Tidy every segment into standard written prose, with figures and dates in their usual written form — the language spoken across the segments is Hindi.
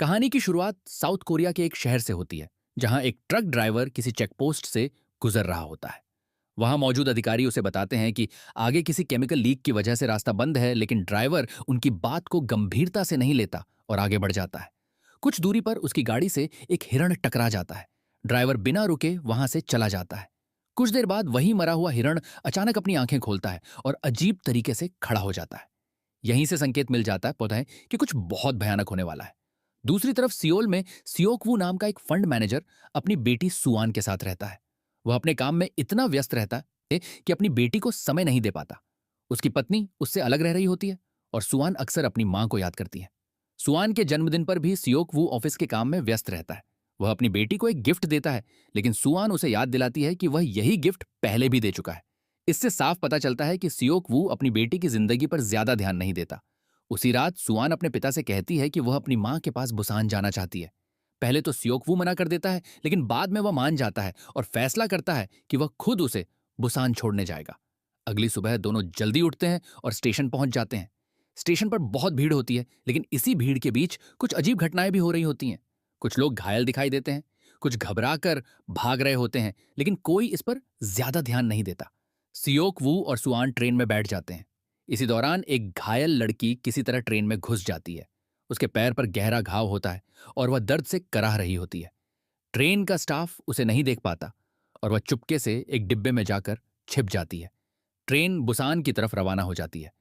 कहानी की शुरुआत साउथ कोरिया के एक शहर से होती है, जहां एक ट्रक ड्राइवर किसी चेकपोस्ट से गुजर रहा होता है। वहां मौजूद अधिकारी उसे बताते हैं कि आगे किसी केमिकल लीक की वजह से रास्ता बंद है, लेकिन ड्राइवर उनकी बात को गंभीरता से नहीं लेता और आगे बढ़ जाता है। कुछ दूरी पर उसकी गाड़ी से एक हिरण टकरा जाता है। ड्राइवर बिना रुके वहां से चला जाता है। कुछ देर बाद वही मरा हुआ हिरण अचानक अपनी आंखें खोलता है और अजीब तरीके से खड़ा हो जाता है। यहीं से संकेत मिल जाता है पता है कि कुछ बहुत भयानक होने वाला है। दूसरी तरफ सियोल में सियोकवू नाम का एक फंड मैनेजर अपनी बेटी सुआन के साथ रहता है। वह अपने काम में इतना व्यस्त रहता है कि अपनी बेटी को समय नहीं दे पाता। उसकी पत्नी उससे अलग रह रही होती है और सुआन अक्सर अपनी मां को याद करती है। सुआन के जन्मदिन पर भी सियोकवू ऑफिस के काम में व्यस्त रहता है। वह अपनी बेटी को एक गिफ्ट देता है, लेकिन सुआन उसे याद दिलाती है कि वह यही गिफ्ट पहले भी दे चुका है। इससे साफ पता चलता है कि सियोकवू अपनी बेटी की जिंदगी पर ज्यादा ध्यान नहीं देता। उसी रात सुआन अपने पिता से कहती है कि वह अपनी मां के पास बुसान जाना चाहती है। पहले तो सियोकवू मना कर देता है, लेकिन बाद में वह मान जाता है और फैसला करता है कि वह खुद उसे बुसान छोड़ने जाएगा। अगली सुबह दोनों जल्दी उठते हैं और स्टेशन पहुंच जाते हैं। स्टेशन पर बहुत भीड़ होती है, लेकिन इसी भीड़ के बीच कुछ अजीब घटनाएं भी हो रही होती हैं। कुछ लोग घायल दिखाई देते हैं, कुछ घबरा कर भाग रहे होते हैं, लेकिन कोई इस पर ज्यादा ध्यान नहीं देता। सियोकवू और सुआन ट्रेन में बैठ जाते हैं। इसी दौरान एक घायल लड़की किसी तरह ट्रेन में घुस जाती है। उसके पैर पर गहरा घाव होता है और वह दर्द से कराह रही होती है। ट्रेन का स्टाफ उसे नहीं देख पाता और वह चुपके से एक डिब्बे में जाकर छिप जाती है। ट्रेन बुसान की तरफ रवाना हो जाती है।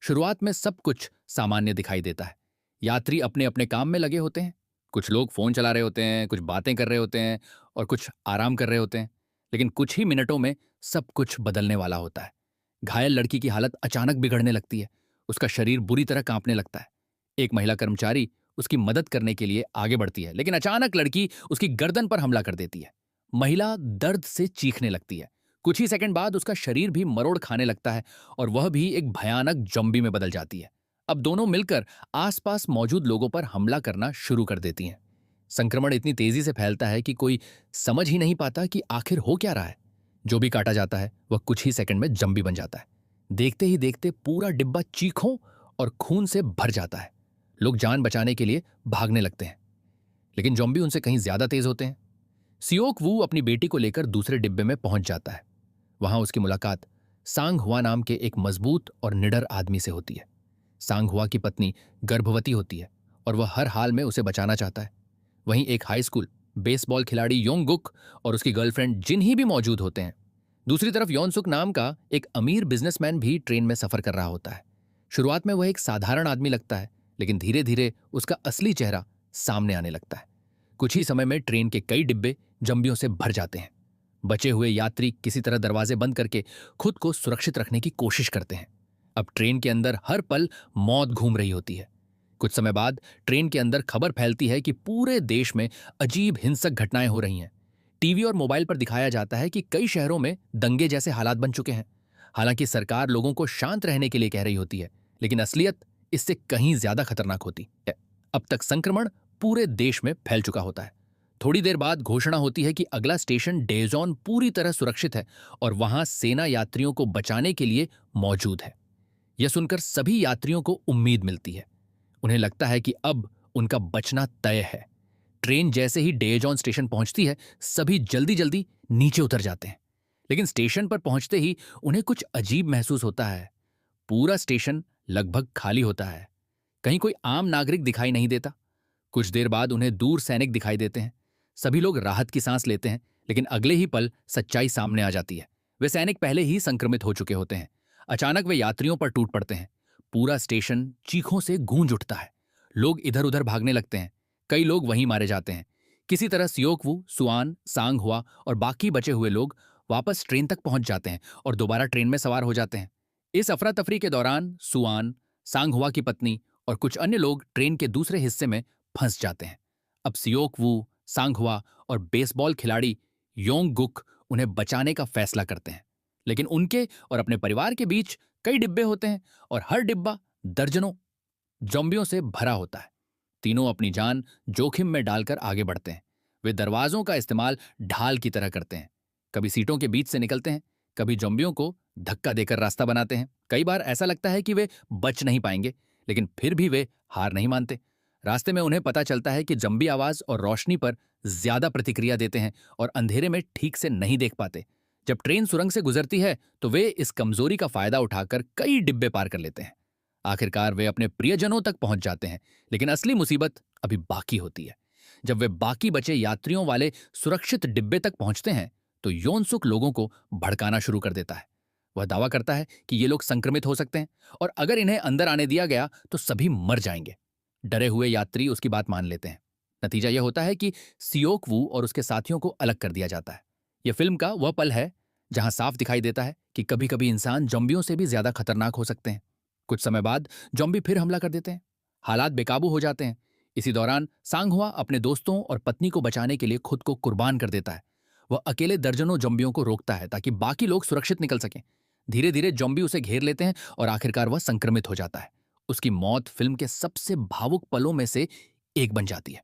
शुरुआत में सब कुछ सामान्य दिखाई देता है। यात्री अपने अपने काम में लगे होते हैं। कुछ लोग फोन चला रहे होते हैं, कुछ बातें कर रहे होते हैं और कुछ आराम कर रहे होते हैं। लेकिन कुछ ही मिनटों में सब कुछ बदलने वाला होता है। घायल लड़की की हालत अचानक बिगड़ने लगती है। उसका शरीर बुरी तरह कांपने लगता है। एक महिला कर्मचारी उसकी मदद करने के लिए आगे बढ़ती है, लेकिन अचानक लड़की उसकी गर्दन पर हमला कर देती है। महिला दर्द से चीखने लगती है। कुछ ही सेकंड बाद उसका शरीर भी मरोड़ खाने लगता है और वह भी एक भयानक जॉम्बी में बदल जाती है। अब दोनों मिलकर आसपास मौजूद लोगों पर हमला करना शुरू कर देती हैं। संक्रमण इतनी तेजी से फैलता है कि कोई समझ ही नहीं पाता कि आखिर हो क्या रहा है। जो भी काटा जाता है वह कुछ ही सेकंड में जंबी बन जाता है। देखते ही देखते पूरा डिब्बा चीखों और खून से भर जाता है। लोग जान बचाने के लिए भागने लगते हैं, लेकिन जॉम्बी उनसे कहीं ज्यादा तेज होते हैं। सियोक वू अपनी बेटी को लेकर दूसरे डिब्बे में पहुंच जाता है। वहां उसकी मुलाकात सांग हुआ नाम के एक मजबूत और निडर आदमी से होती है। सांग हुआ की पत्नी गर्भवती होती है और वह हर हाल में उसे बचाना चाहता है। वहीं एक हाई स्कूल बेसबॉल खिलाड़ी योंगगुक और उसकी गर्लफ्रेंड जिन ही भी मौजूद होते हैं। दूसरी तरफ योनसुक नाम का एक अमीर बिजनेसमैन भी ट्रेन में सफर कर रहा होता है। शुरुआत में वह एक साधारण आदमी लगता है, लेकिन धीरे धीरे उसका असली चेहरा सामने आने लगता है। कुछ ही समय में ट्रेन के कई डिब्बे जंबियों से भर जाते हैं। बचे हुए यात्री किसी तरह दरवाजे बंद करके खुद को सुरक्षित रखने की कोशिश करते हैं। अब ट्रेन के अंदर हर पल मौत घूम रही होती है। कुछ समय बाद ट्रेन के अंदर खबर फैलती है कि पूरे देश में अजीब हिंसक घटनाएं हो रही हैं। टीवी और मोबाइल पर दिखाया जाता है कि कई शहरों में दंगे जैसे हालात बन चुके हैं। हालांकि सरकार लोगों को शांत रहने के लिए कह रही होती है, लेकिन असलियत इससे कहीं ज्यादा खतरनाक होती है। अब तक संक्रमण पूरे देश में फैल चुका होता है। थोड़ी देर बाद घोषणा होती है कि अगला स्टेशन डेजोन पूरी तरह सुरक्षित है और वहां सेना यात्रियों को बचाने के लिए मौजूद है। यह सुनकर सभी यात्रियों को उम्मीद मिलती है। उन्हें लगता है कि अब उनका बचना तय है। ट्रेन जैसे ही डेजोन स्टेशन पहुंचती है, सभी जल्दी जल्दी नीचे उतर जाते हैं। लेकिन स्टेशन पर पहुंचते ही उन्हें कुछ अजीब महसूस होता है। पूरा स्टेशन लगभग खाली होता है। कहीं कोई आम नागरिक दिखाई नहीं देता। कुछ देर बाद उन्हें दूर सैनिक दिखाई देते हैं। सभी लोग राहत की सांस लेते हैं, लेकिन अगले ही पल सच्चाई सामने आ जाती है। वे सैनिक पहले ही संक्रमित हो चुके होते हैं। अचानक वे यात्रियों पर टूट पड़ते हैं। पूरा स्टेशन चीखों से गूंज उठता है। लोग इधर उधर भागने लगते हैं। कई लोग वहीं मारे जाते हैं। किसी तरह सियोकवू, सुआन, सांग हुआ और बाकी बचे हुए लोग वापस ट्रेन तक पहुंच जाते हैं और दोबारा ट्रेन में सवार हो जाते हैं। इस अफरा तफरी के दौरान सुआन, सांग हुआ की पत्नी और कुछ अन्य लोग ट्रेन के दूसरे हिस्से में फंस जाते हैं। अब सियोकवू, सांगहुआ और बेसबॉल खिलाड़ी योंगगुक उन्हें बचाने का फैसला करते हैं, लेकिन उनके और अपने परिवार के बीच कई डिब्बे होते हैं और हर डिब्बा दर्जनों जॉम्बियों से भरा होता है। तीनों अपनी जान जोखिम में डालकर आगे बढ़ते हैं। वे दरवाजों का इस्तेमाल ढाल की तरह करते हैं। कभी सीटों के बीच से निकलते हैं, कभी जॉम्बियों को धक्का देकर रास्ता बनाते हैं। कई बार ऐसा लगता है कि वे बच नहीं पाएंगे, लेकिन फिर भी वे हार नहीं मानते। रास्ते में उन्हें पता चलता है कि जंबी आवाज और रोशनी पर ज्यादा प्रतिक्रिया देते हैं और अंधेरे में ठीक से नहीं देख पाते। जब ट्रेन सुरंग से गुजरती है तो वे इस कमजोरी का फायदा उठाकर कई डिब्बे पार कर लेते हैं। आखिरकार वे अपने प्रियजनों तक पहुंच जाते हैं, लेकिन असली मुसीबत अभी बाकी होती है। जब वे बाकी बचे यात्रियों वाले सुरक्षित डिब्बे तक पहुंचते हैं तो योनसुक लोगों को भड़काना शुरू कर देता है। वह दावा करता है कि ये लोग संक्रमित हो सकते हैं और अगर इन्हें अंदर आने दिया गया तो सभी मर जाएंगे। डरे हुए यात्री उसकी बात मान लेते हैं। नतीजा यह होता है कि सियोक वू और उसके साथियों को अलग कर दिया जाता है। यह फिल्म का वह पल है जहां साफ दिखाई देता है कि कभी कभी इंसान जॉम्बियों से भी ज्यादा खतरनाक हो सकते हैं। कुछ समय बाद जॉम्बी फिर हमला कर देते हैं। हालात बेकाबू हो जाते हैं। इसी दौरान सांगहुआ अपने दोस्तों और पत्नी को बचाने के लिए खुद को कुर्बान कर देता है। वह अकेले दर्जनों जॉम्बियों को रोकता है ताकि बाकी लोग सुरक्षित निकल सकें। धीरे धीरे जॉम्बी उसे घेर लेते हैं और आखिरकार वह संक्रमित हो जाता है। उसकी मौत फिल्म के सबसे भावुक पलों में से एक बन जाती है।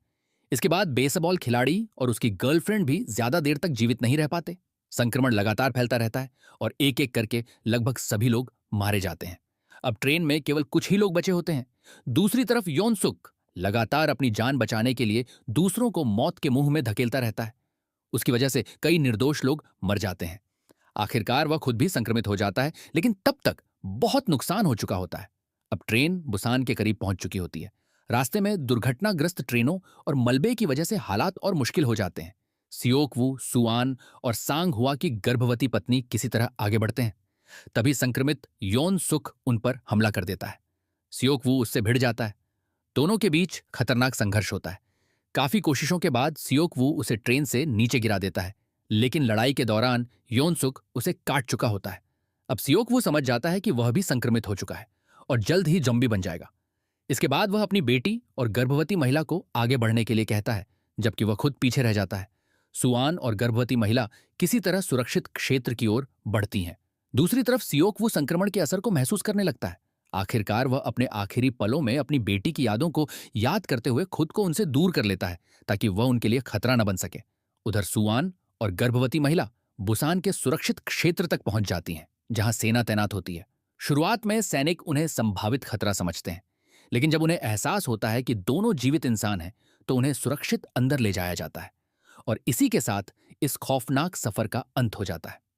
इसके बाद बेसबॉल खिलाड़ी और उसकी गर्लफ्रेंड भी ज्यादा देर तक जीवित नहीं रह पाते। संक्रमण लगातार फैलता रहता है और एक एक करके लगभग सभी लोग मारे जाते हैं। अब ट्रेन में केवल कुछ ही लोग बचे होते हैं। दूसरी तरफ योनसुक लगातार अपनी जान बचाने के लिए दूसरों को मौत के मुंह में धकेलता रहता है। उसकी वजह से कई निर्दोष लोग मर जाते हैं। आखिरकार वह खुद भी संक्रमित हो जाता है, लेकिन तब तक बहुत नुकसान हो चुका होता है। अब ट्रेन बुसान के करीब पहुंच चुकी होती है। रास्ते में दुर्घटनाग्रस्त ट्रेनों और मलबे की वजह से हालात और मुश्किल हो जाते हैं। सियोक वू, सुआन और सांग हुआ की गर्भवती पत्नी किसी तरह आगे बढ़ते हैं। तभी संक्रमित यौन सुख उन पर हमला कर देता है। सियोक वू उससे भिड़ जाता है। दोनों के बीच खतरनाक संघर्ष होता है। काफी कोशिशों के बाद सियोक वू उसे ट्रेन से नीचे गिरा देता है, लेकिन लड़ाई के दौरान योनसुक उसे काट चुका होता है। अब सियोक वू समझ जाता है कि वह भी संक्रमित हो चुका है और जल्द ही जॉम्बी बन जाएगा। इसके बाद वह अपनी बेटी और गर्भवती महिला को आगे बढ़ने के लिए कहता है, जबकि वह खुद पीछे रह जाता है। सुआन और गर्भवती महिला किसी तरह सुरक्षित क्षेत्र की ओर बढ़ती हैं। दूसरी तरफ सियोक वू संक्रमण के असर को महसूस करने लगता है। आखिरकार वह अपने आखिरी पलों में अपनी बेटी की यादों को याद करते हुए खुद को उनसे दूर कर लेता है ताकि वह उनके लिए खतरा न बन सके। उधर सुआन और गर्भवती महिला बुसान के सुरक्षित क्षेत्र तक पहुंच जाती हैं, जहां सेना तैनात होती है। शुरुआत में सैनिक उन्हें संभावित खतरा समझते हैं, लेकिन जब उन्हें एहसास होता है कि दोनों जीवित इंसान हैं तो उन्हें सुरक्षित अंदर ले जाया जाता है और इसी के साथ इस खौफनाक सफर का अंत हो जाता है।